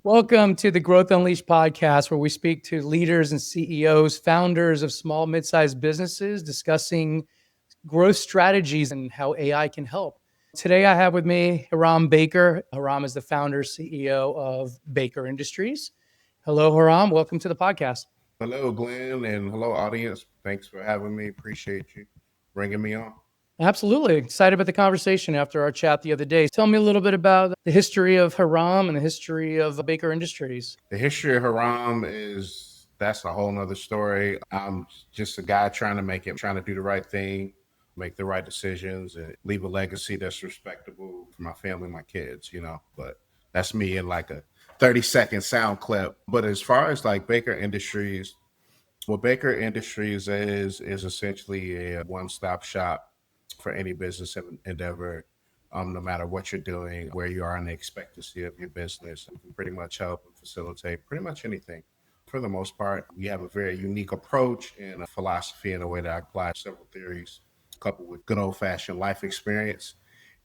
Welcome to the Growth Unleashed podcast, where we speak to leaders and CEOs, founders of small, mid-sized businesses, discussing growth strategies and how AI can help. Today, I have with me Hiram Baker. Hiram is the founder, CEO of Baker Industries. Hello, Hiram. Welcome to the podcast. Hello, Glenn, and hello, audience. Thanks for having me. Appreciate you bringing me on. Absolutely. Excited about the conversation after our chat the other day. Tell me a little bit about the history of Hiram and the history of Baker Industries. The history of Haram that's a whole nother story. I'm just a guy trying to make it, trying to do the right thing, make the right decisions, and leave a legacy that's respectable for my family, my kids. But that's me in like a 30-second sound clip. But as far as like Baker Industries, what Baker Industries is essentially a one-stop shop for any business endeavor, no matter what you're doing, where you are in the expectancy of your business. We can pretty much help and facilitate pretty much anything. For the most part, we have a very unique approach and a philosophy in a way that I apply several theories, coupled with good old-fashioned life experience,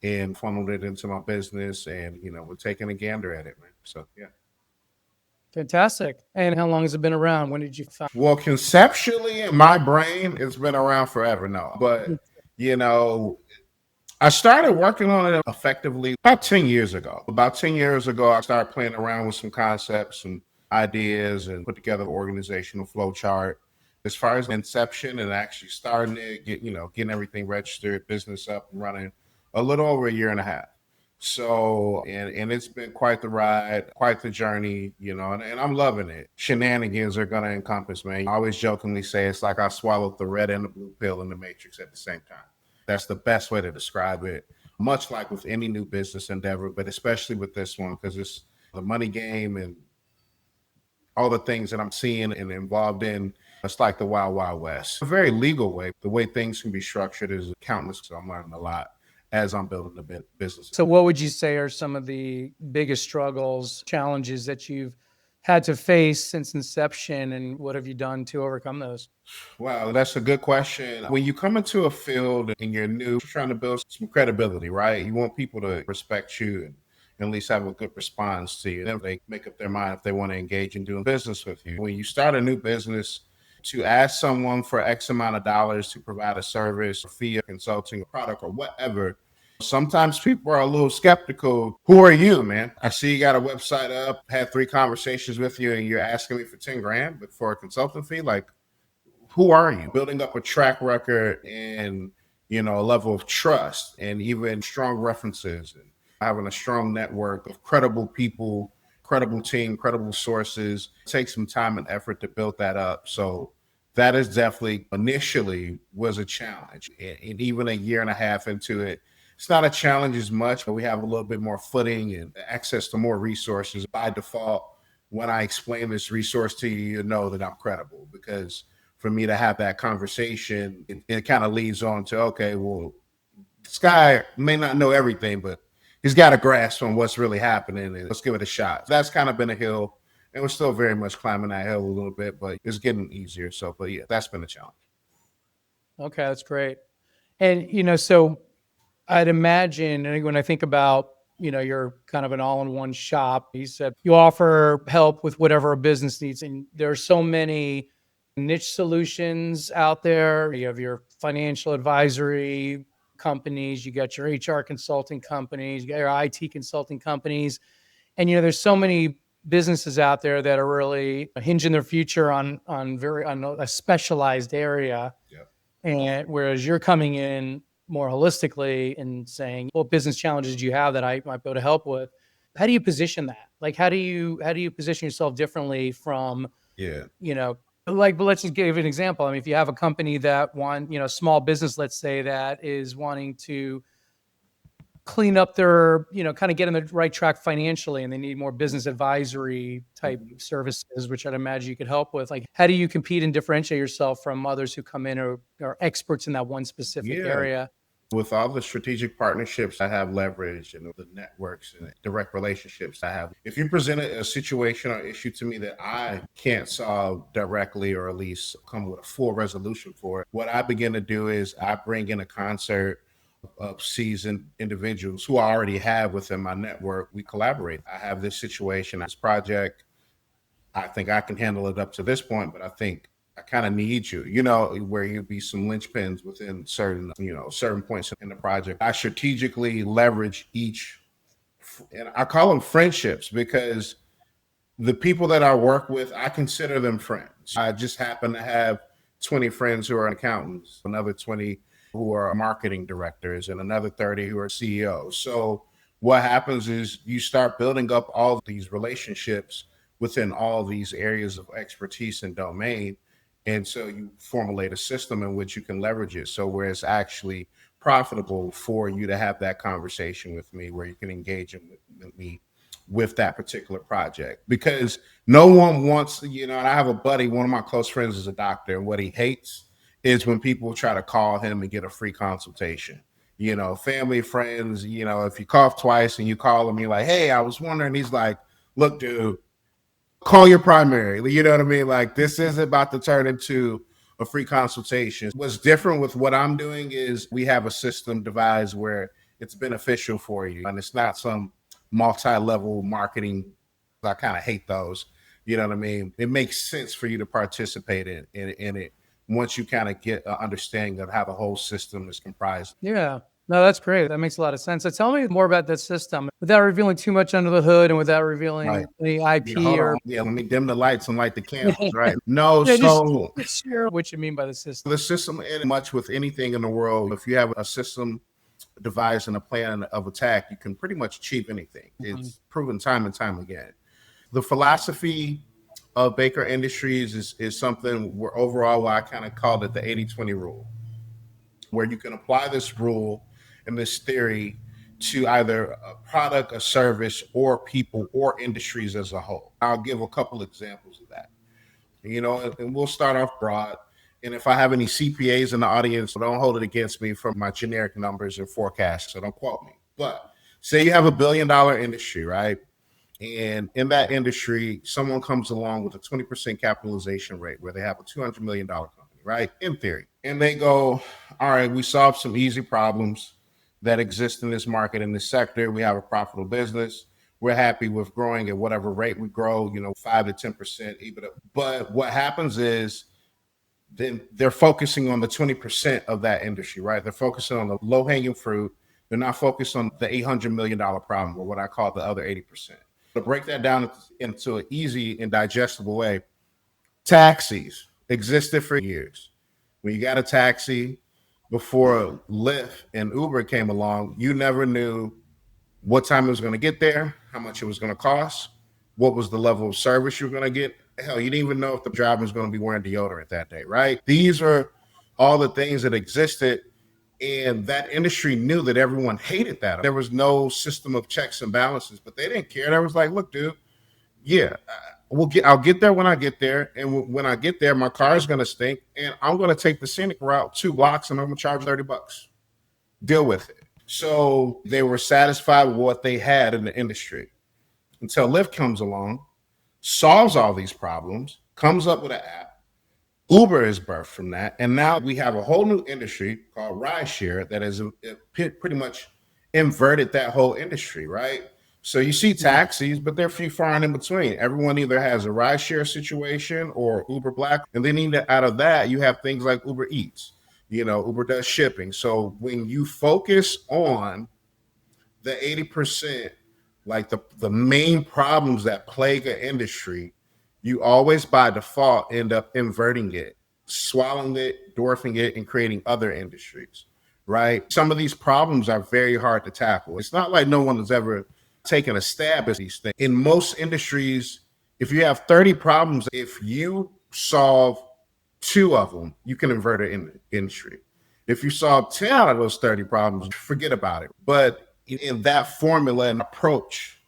and funneled it into my business. And we're taking a gander at it, man. So yeah. Fantastic. And how long has it been around? When did you found? Well, conceptually in my brain, it's been around forever now. But, you know, I started working on it effectively about 10 years ago. About 10 years ago, I started playing around with some concepts and ideas and put together an organizational flow chart. As far as inception and actually starting it, getting everything registered, business up and running, a little over a year and a half. So, and it's been quite the ride, quite the journey, and I'm loving it. Shenanigans are going to encompass, man. I always jokingly say it's like I swallowed the red and the blue pill in the Matrix at the same time. That's the best way to describe it. Much like with any new business endeavor, but especially with this one, because it's the money game and all the things that I'm seeing and involved in. It's like the Wild Wild West. A very legal way. The way things can be structured is countless. So I'm learning a lot as I'm building the business. So, what would you say are some of the biggest struggles, challenges that you've had to face since inception, and what have you done to overcome those? Wow, that's a good question. When you come into a field and you're new, you're trying to build some credibility, right? You want people to respect you and at least have a good response to you. Then they make up their mind if they want to engage in doing business with you. When you start a new business, to ask someone for X amount of dollars to provide a service, a fee, a consulting, a product, or whatever, sometimes people are a little skeptical. Who are you, man? I see you got a website up, had 3 conversations with you, and you're asking me for 10 grand, but for a consulting fee, like, who are you? Building up a track record and a level of trust and even strong references and having a strong network of credible people, credible team, credible sources. Take some time and effort to build that up. So that is definitely initially was a challenge. And even a year and a half into it, it's not a challenge as much, but we have a little bit more footing and access to more resources. By default, when I explain this resource to you, you know that I'm credible, because for me to have that conversation, it kind of leads on to, okay, well, this guy may not know everything, but he's got a grasp on what's really happening, and let's give it a shot. That's kind of been a hill, and we're still very much climbing that hill a little bit, but it's getting easier. So, but yeah, that's been a challenge. Okay, that's great. And so I'd imagine, and when I think about, you're kind of an all-in-one shop. You said you offer help with whatever a business needs, and there are so many niche solutions out there. You have your financial advisory companies, you got your HR consulting companies, you got your IT consulting companies, and there's so many businesses out there that are really hinging their future on a specialized area. Yeah. And whereas you're coming in more holistically and saying, what business challenges do you have that I might be able to help with? How do you position that? Like, how do you position yourself differently from, Yeah. but let's just give an example. I mean, if you have a company that small business, let's say, that is wanting to clean up their, kind of get on the right track financially, and they need more business advisory type Mhm. services, which I'd imagine you could help with. Like, how do you compete and differentiate yourself from others who come in or are experts in that one specific Yeah. area? With all the strategic partnerships I have leveraged and the networks and direct relationships I have, if you present a situation or issue to me that I can't solve directly, or at least come with a full resolution for it, what I begin to do is I bring in a concert of seasoned individuals who I already have within my network. We collaborate. I have this situation, this project. I think I can handle it up to this point, but I think I kind of need you, where you'd be some linchpins within certain points in the project. I strategically leverage each, and I call them friendships because the people that I work with, I consider them friends. I just happen to have 20 friends who are accountants, another 20 who are marketing directors, and another 30 who are CEOs. So what happens is you start building up all these relationships within all these areas of expertise and domain. And so you formulate a system in which you can leverage it. So where it's actually profitable for you to have that conversation with me, where you can engage with me with that particular project, because no one wants, and I have a buddy, one of my close friends is a doctor, and what he hates is when people try to call him and get a free consultation. Family, friends, if you cough twice and you call him, you're like, hey, I was wondering. He's like, look, dude, call your primary. You know what I mean? Like, this is about to turn into a free consultation. What's different with what I'm doing is we have a system devised where it's beneficial for you, and it's not some multi-level marketing. I kind of hate those. You know what I mean? It makes sense for you to participate in it once you kind of get an understanding of how the whole system is comprised. Yeah. No, that's great. That makes a lot of sense. So tell me more about this system without revealing too much under the hood and without Right. revealing any Yeah, IP hold on. or Yeah, let me dim the lights and light the candles, right? No, yeah, so just share what you mean by the system. the system, and much with anything in the world, if you have a system devised and a plan of attack, you can pretty much achieve anything. Mhm. It's proven time and time again. The philosophy of Baker Industries is something where overall I kind of called it the 80-20 rule, where you can apply this rule and this theory to either a product, a service, or people or industries as a whole. I'll give a couple examples of that. And we'll start off broad. And if I have any CPAs in the audience, don't hold it against me for my generic numbers and forecasts. So don't quote me. But say you have $1 billion industry, right? And in that industry, someone comes along with a 20% capitalization rate where they have a $200 million company, right? In theory. And they go, all right, we solved some easy problems that exist in this market, in this sector. We have a profitable business. We're happy with growing at whatever rate we grow, 5 to 10% EBITDA. But what happens is then they're focusing on the 20% of that industry, right? They're focusing on the low hanging fruit. They're not focused on the $800 million problem, or what I call the other 80%. To break that down into an easy and digestible way, taxis existed for years. When you got a taxi before Lyft and Uber came along, you never knew what time it was going to get there, how much it was going to cost, what was the level of service you were going to get. Hell, you didn't even know if the driver was going to be wearing deodorant that day, right? These are all the things that existed. And that industry knew that everyone hated that. There was no system of checks and balances, but they didn't care. They was like, look, dude, yeah, I'll get there when I get there. And when I get there, my car is going to stink. And I'm going to take the scenic route 2 blocks and I'm going to charge $30. Deal with it. So they were satisfied with what they had in the industry until Lyft comes along, solves all these problems, comes up with an app. Uber is birthed from that. And now we have a whole new industry called rideshare that has pretty much inverted that whole industry, right? So you see taxis, but they're few far and in between. Everyone either has a rideshare situation or Uber Black. And then even out of that, you have things like Uber Eats. Uber does shipping. So when you focus on the 80%, like the main problems that plague an industry, you always by default end up inverting it, swallowing it, dwarfing it, and creating other industries, right? Some of these problems are very hard to tackle. It's not like no one has ever taken a stab at these things. In most industries, if you have 30 problems, if you solve two of them, you can invert an industry. If you solve 10 out of those 30 problems, forget about it. But in that formula and approach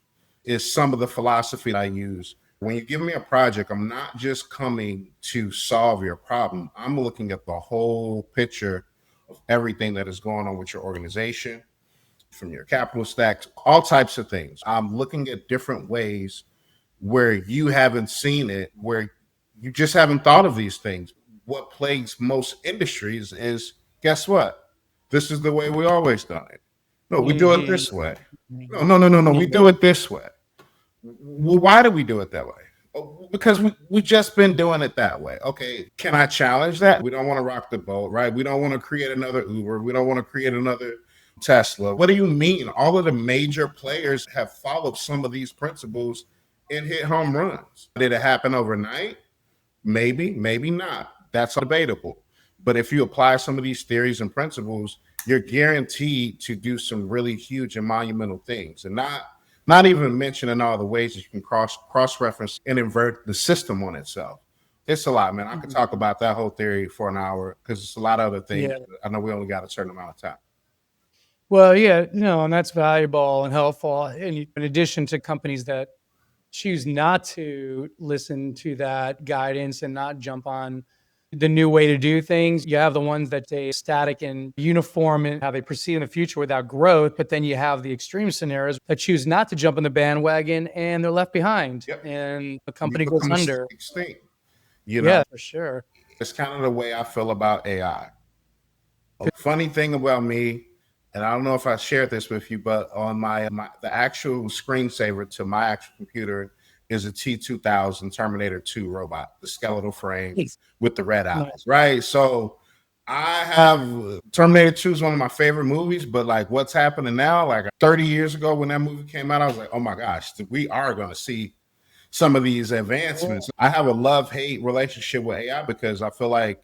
is some of the philosophy I use. When you give me a project, I'm not just coming to solve your problem. I'm looking at the whole picture of everything that is going on with your organization, from your capital stacks, all types of things. I'm looking at different ways where you haven't seen it, where you just haven't thought of these things. What plagues most industries is, guess what? This is the way we always done it. No, we do it Mhm. this way. No, no, no, no, no. We Yeah. do it this way. Well, why do we do it that way? Oh, because we just been doing it that way. Okay, can I challenge that? We don't want to rock the boat, right? We don't want to create another Uber. We don't want to create another Tesla. What do you mean? All of the major players have followed some of these principles and hit home runs. Did it happen overnight? Maybe, maybe not. That's debatable. But if you apply some of these theories and principles, you're guaranteed to do some really huge and monumental things. And not even mentioning all the ways that you can cross reference and invert the system on itself. It's a lot, man. I could talk about that whole theory for an hour because it's a lot of other things. Yeah. I know we only got a certain amount of time. Well, yeah, no, and that's valuable and helpful. And in addition to companies that choose not to listen to that guidance and not jump on the new way to do things, you have the ones that stay static and uniform in how they proceed in the future without growth. But then you have the extreme scenarios that choose not to jump on the bandwagon and they're left behind Yep. and the You company goes become under. extinct. You know, Yeah, for sure. it's kind of the way I feel about AI. A funny thing about me, and I don't know if I shared this with you, but on my the actual screensaver to my actual computer is a T2000 Terminator 2 robot, the skeletal frame Nice. with the red eyes, Nice. right? So I have Terminator 2 is one of my favorite movies, but like what's happening now, like 30 years ago when that movie came out, I was like, oh my gosh, we are going to see some of these advancements. I have a love hate relationship with AI because I feel like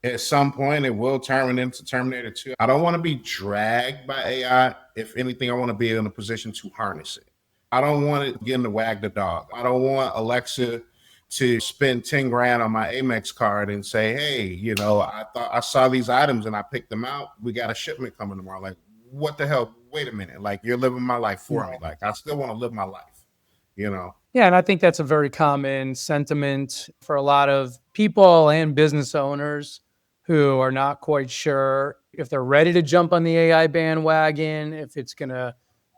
at some point it will turn into Terminator 2. I don't want to be dragged by AI. If anything, I want to be in a position to harness it. I don't want it getting to wag the dog. I don't want Alexa to spend 10 grand on my Amex card and say, hey, I thought I saw these items and I picked them out. We got a shipment coming tomorrow. Like, what the hell? Wait a minute. Like, you're living my life for me. Like, I still want to live my life, you know? Yeah, and I think that's a very common sentiment for a lot of people and business owners who are not quite sure if they're ready to jump on the AI bandwagon, if it's going to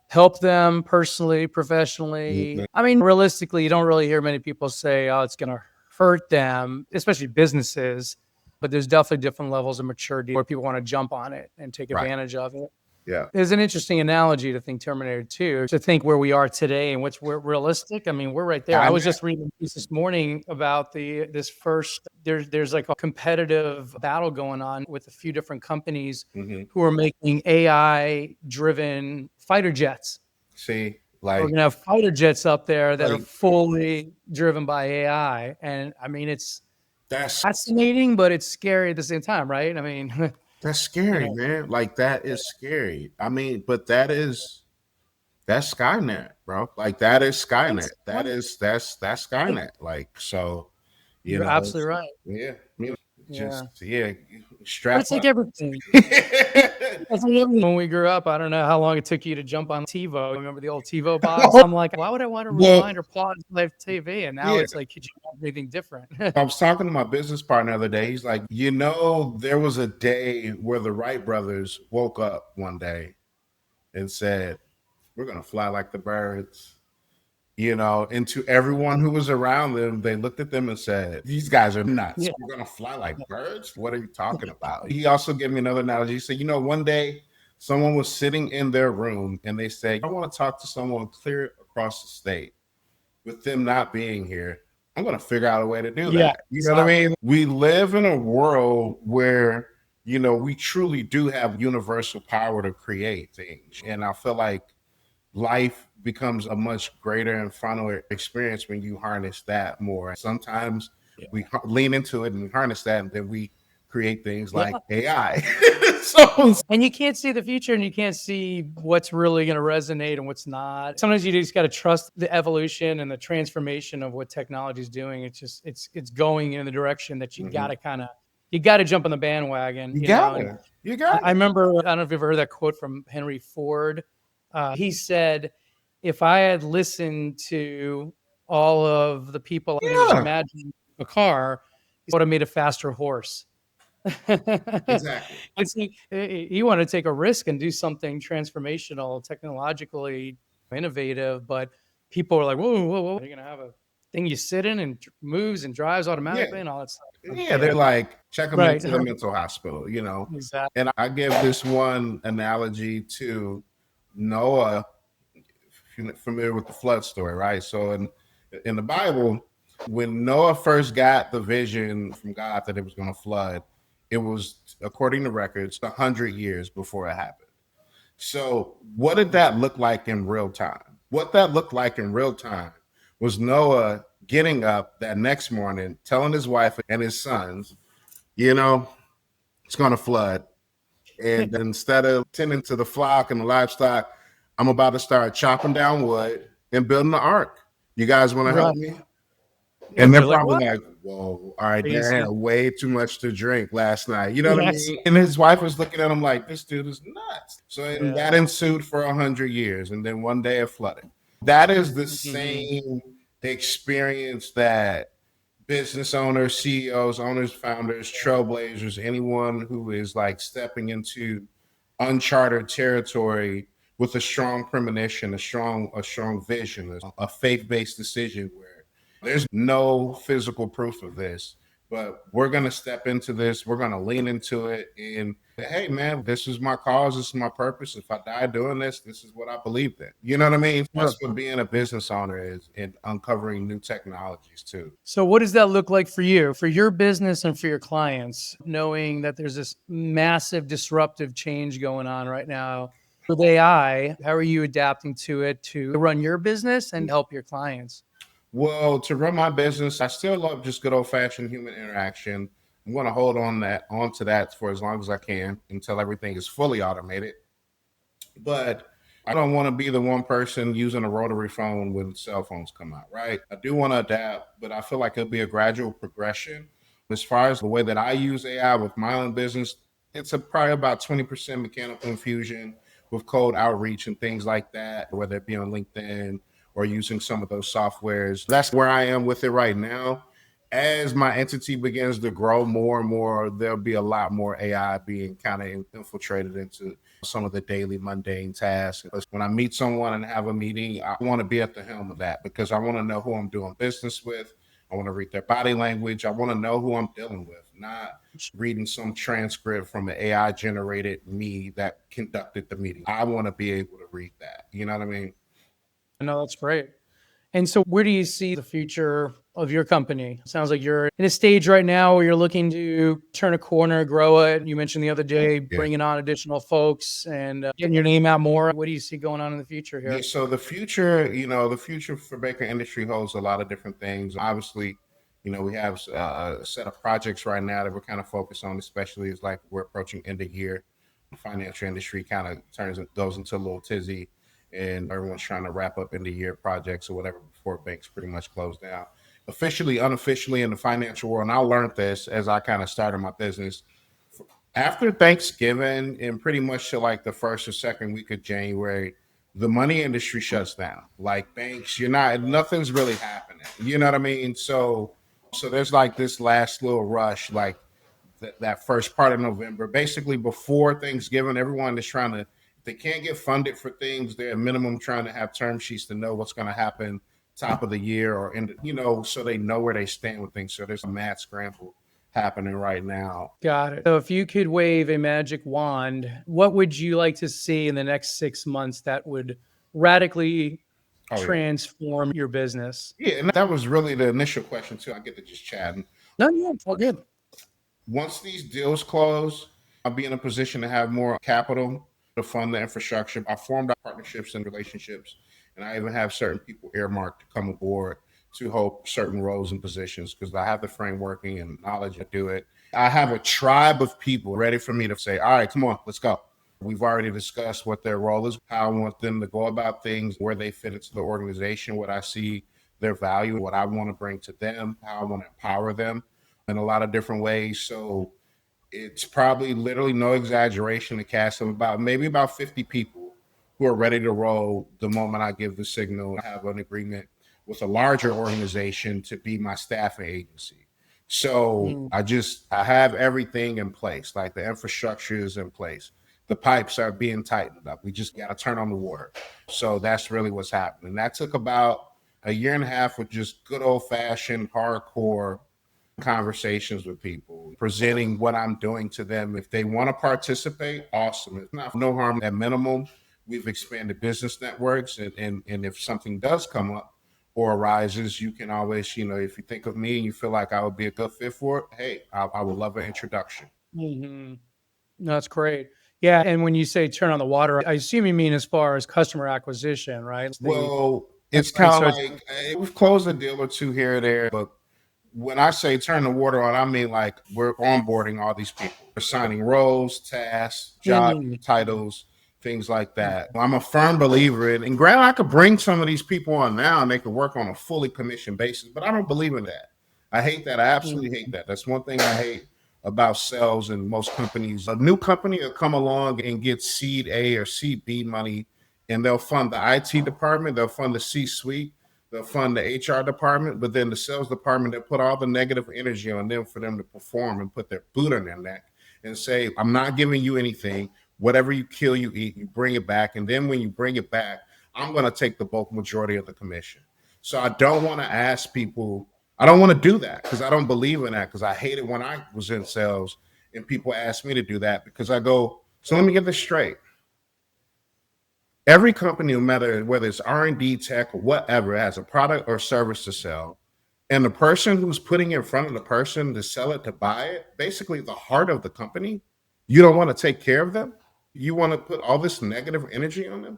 help them personally, professionally. I mean, realistically, you don't really hear many people say, oh, it's going to hurt them, especially businesses. But there's definitely different levels of maturity where people want to jump on it and take Right. advantage of it. Yeah. There's an interesting analogy to think Terminator 2, to think where we are today and what's realistic. I mean, we're right there. I was just reading a piece this morning about this first. There's like a competitive battle going on with a few different companies Mhm. who are making AI driven fighter jets. See, We're like, gonna have fighter jets up there that are like fully driven by AI, and I mean, it's that's fascinating, but it's scary at the same time, right? I mean, That's you scary, know, man. Like that is scary. I mean, but that's Skynet, bro. Like that is Skynet. it's That's right. Skynet. Like so, You're absolutely right. yeah. I mean, Yeah. But strap it's like up. everything. It's like everything. When we grew up, I don't know how long it took you to jump on TiVo. Remember the old TiVo box? I'm like, why would I want to Well, rewind or plot live TV? And now yeah. it's like, could you want anything different? I was talking to my business partner the other day. He's like, there was a day where the Wright brothers woke up one day and said, "We're gonna fly like the birds." And to everyone who was around them, they looked at them and said, these guys are nuts. Yeah. We're going to fly like birds? What are you talking about? He also gave me another analogy. He said, one day someone was sitting in their room and they said, I want to talk to someone clear across the state. With them not being here, I'm going to figure out a way to do Yeah. that. You know what I mean? We live in a world where, we truly do have universal power to create things. And I feel like life becomes a much greater and fuller experience when you harness that more. Sometimes we lean into it and harness that, and then we create things like Yeah. AI. so And you can't see the future and you can't see what's really going to resonate and what's not. Sometimes you just got to trust the evolution and the transformation of what technology is doing. It's going in the direction that you got Mhm. to you got to jump on the bandwagon, You you know. got And it. You got I it. remember, I don't know if you've ever heard that quote from Henry Ford. He said, if I had listened to all of the people when he was Yeah, imagining a car, he would have made a faster horse. exactly. It's like, you want to take a risk and do something transformational, technologically innovative, but people are like, whoa, whoa, whoa, you're going to have a thing you sit in and moves and drives Yeah. automatically and all that stuff. Yeah, Yeah. they're like, check them Right. into the mental hospital, Exactly. And I give this one analogy to Noah, if you're familiar with the flood story, right? So in the Bible, when Noah first got the vision from God that it was going to flood, it was, according to records, 100 years before it happened. So what did that look like in real time? What that looked like in real time was Noah getting up that next morning, telling his wife and his sons, you know, it's going to flood. And instead of tending to the flock and the livestock, I'm about to start chopping down wood and building the ark. You guys want to help Right. me? Yeah. And they're They're like, probably what? like, whoa, all right, Dad had Crazy. way too much to drink last night. You know what I Yes. mean? And his wife was looking at him like, this dude is nuts. So and Yeah. that ensued for 100 years. And then one day it flooded. That is the Hmm. same experience that business owners, CEOs, owners, founders, trailblazers, anyone who is like stepping into uncharted territory with a strong premonition, a strong vision, a faith-based decision where there's no physical proof of this, but we're going to step into this, we're going to lean into it, and hey man, this is my cause, this is my purpose. If I die doing this is what I believe in. You know what I mean? Sure. That's what being a business owner is, and uncovering new technologies too. So, what does that look like for you, for your business, and for your clients, knowing that there's this massive disruptive change going on right now with AI? How are you adapting to it to run your business and help your clients? Well, to run my business, I still love just good old fashioned human interaction. I'm going to hold on to that for as long as I can until everything is fully automated. But I don't want to be the one person using a rotary phone when cell phones come out, right? I do want to adapt, but I feel like it'll be a gradual progression. As far as the way that I use AI with my own business, it's probably about 20% mechanical infusion with cold outreach and things like that, whether it be on LinkedIn or using some of those softwares. That's where I am with it right now. As my entity begins to grow more and more, there'll be a lot more AI being kind of infiltrated into some of the daily mundane tasks. When I meet someone and have a meeting, I want to be at the helm of that because I want to know who I'm doing business with. I want to read their body language. I want to know who I'm dealing with, not reading some transcript from an AI generated me that conducted the meeting. I want to be able to read that. You know what I mean? No, that's great. And so, where do you see the future of your company? Sounds like you're in a stage right now where you're looking to turn a corner, grow it. You mentioned the other day Yeah. bringing on additional folks and getting your name out more. What do you see going on in the future Yeah, here? so the future for Baker Industry holds a lot of different things. Obviously, we have a set of projects right now that we're kind of focused on, especially as like we're approaching end of year. The financial industry kind of goes into a little tizzy, and everyone's trying to wrap up end of year projects or whatever before banks pretty much close down. Officially, unofficially in the financial world, and I learned this as I kind of started my business after Thanksgiving and pretty much to like the first or second week of January, the money industry shuts down. Like banks, nothing's really happening. You know what I mean? So there's like this last little rush, like that first part of November, basically before Thanksgiving. Everyone is trying to, if they can't get funded for things, they're at minimum trying to have term sheets to know what's going to happen top of the year or so they know where they stand with things. So there's a mad scramble happening right now. Got it. So, if you could wave a magic wand, what would you like to see in the next 6 months that would radically Oh yeah. transform your business? Yeah, and that was really the initial question too. I get to just chatting. No, no, all good. Once these deals close, I'll be in a position to have more capital to fund the infrastructure. I formed partnerships and relationships, and I even have certain people earmarked to come aboard to hold certain roles and positions because I have the framework and knowledge to do it. I have a tribe of people ready for me to say, all right, come on, let's go. We've already discussed what their role is, how I want them to go about things, where they fit into the organization, what I see their value, what I want to bring to them, how I want to empower them in a lot of different ways. So it's probably literally no exaggeration to cast of about 50 people who are ready to roll the moment I give the signal. I have an agreement with a larger organization to be my staffing agency. So Mm. I have everything in place, like the infrastructure is in place. The pipes are being tightened up. We just got to turn on the water. So that's really what's happening. That took about a year and a half with just good old fashioned hardcore conversations with people, presenting what I'm doing to them. If they want to participate, awesome. It's not no harm at minimum. We've expanded business networks, and if something does come up or arises, you can always, if you think of me and you feel like I would be a good fit for it, hey, I would love an introduction. Mhm. No, that's great. Yeah, and when you say turn on the water, I assume you mean as far as customer acquisition, right? Well, That's it's great. kind So of it's like we've closed a deal or two here or there, but when I say turn the water on, I mean like we're onboarding all these people. We're signing roles, tasks, job Mhm. titles, things like that. I'm a firm believer in, and granted, I could bring some of these people on now and they could work on a fully commissioned basis, but I don't believe in that. I hate that. I absolutely hate Mhm. that. That's one thing I hate about sales and most companies. A new company will come along and get seed A or seed B money, and they'll fund the IT department, they'll fund the C suite, they'll fund the HR department, but then the sales department, they'll put all the negative energy on them for them to perform and put their boot on their neck and say, I'm not giving you anything. Whatever you kill, you eat, you bring it back. And then when you bring it back, I'm going to take the bulk majority of the commission. So I don't want to ask people, I don't want to do that because I don't believe in that because I hate it when I was in sales and people ask me to do that because I go, so let me get this straight. Every company, no matter whether it's R&D, tech, or whatever, has a product or service to sell. And the person who's putting it in front of the person to sell it, to buy it, basically the heart of the company, you don't want to take care of them. You want to put all this negative energy on them.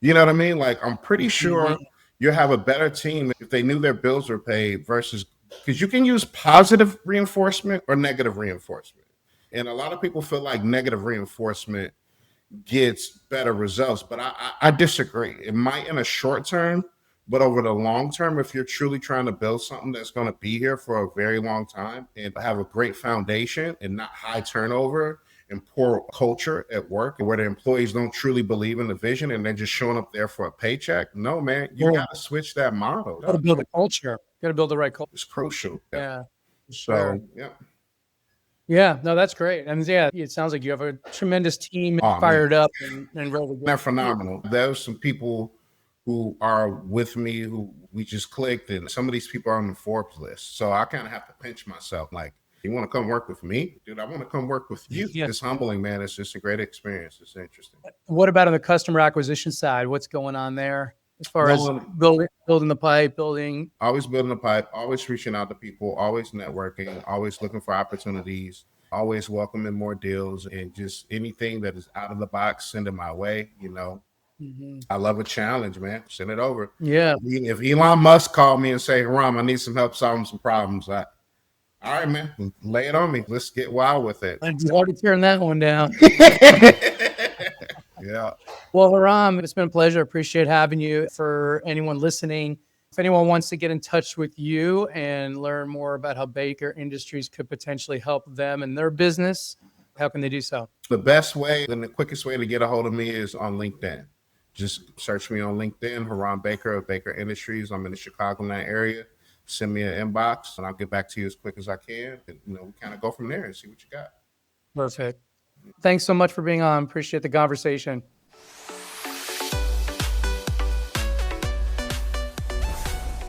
You know what I mean? Like, I'm pretty Mhm. sure you'll have a better team if they knew their bills were paid versus because you can use positive reinforcement or negative reinforcement. And a lot of people feel like negative reinforcement gets better results. But I disagree. It might in a short term, but over the long term, if you're truly trying to build something that's going to be here for a very long time and have a great foundation and not high turnover and poor culture at work where the employees don't truly believe in the vision and they're just showing up there for a paycheck. No, man, you Cool. got to switch that model. Got to build a culture. Got to build the right culture. It's crucial. Yeah. Yeah, for sure. So, yeah. Yeah, no, that's great. And yeah, it sounds like you have a tremendous team Oh, man. fired up and ready to They're go. phenomenal. There's some people who are with me who we just clicked, and some of these people are on the Forbes list. So I kind of have to pinch myself. Like, you want to come work with me, dude? I want to come work with you. Yeah. It's humbling, man. It's just a great experience. It's interesting. What about on the customer acquisition side? What's going on there as far as Going, building the pipe, building? always building a pipe, always reaching out to people, always networking, always looking for opportunities, always welcoming more deals, and just anything that is out of the box, send it my way. Mhm. I love a challenge, man. Send it over. Yeah, If Elon Musk called me and say, Hiram, I need some help solving some problems, all right, man, lay it on me. Let's get wild with it. I'd be hard to turn that one down. Yeah. Well, Haram, it's been a pleasure. Appreciate having you. For anyone listening, if anyone wants to get in touch with you and learn more about how Baker Industries could potentially help them in their business, how can they do so? The best way and the quickest way to get a hold of me is on LinkedIn. Just search me on LinkedIn, Hiram Baker of Baker Industries. I'm in the Chicagoland area. Send me an inbox and I'll get back to you as quick as I can. And, we kind of go from there and see what you got. Perfect. Thanks so much for being on. Appreciate the conversation.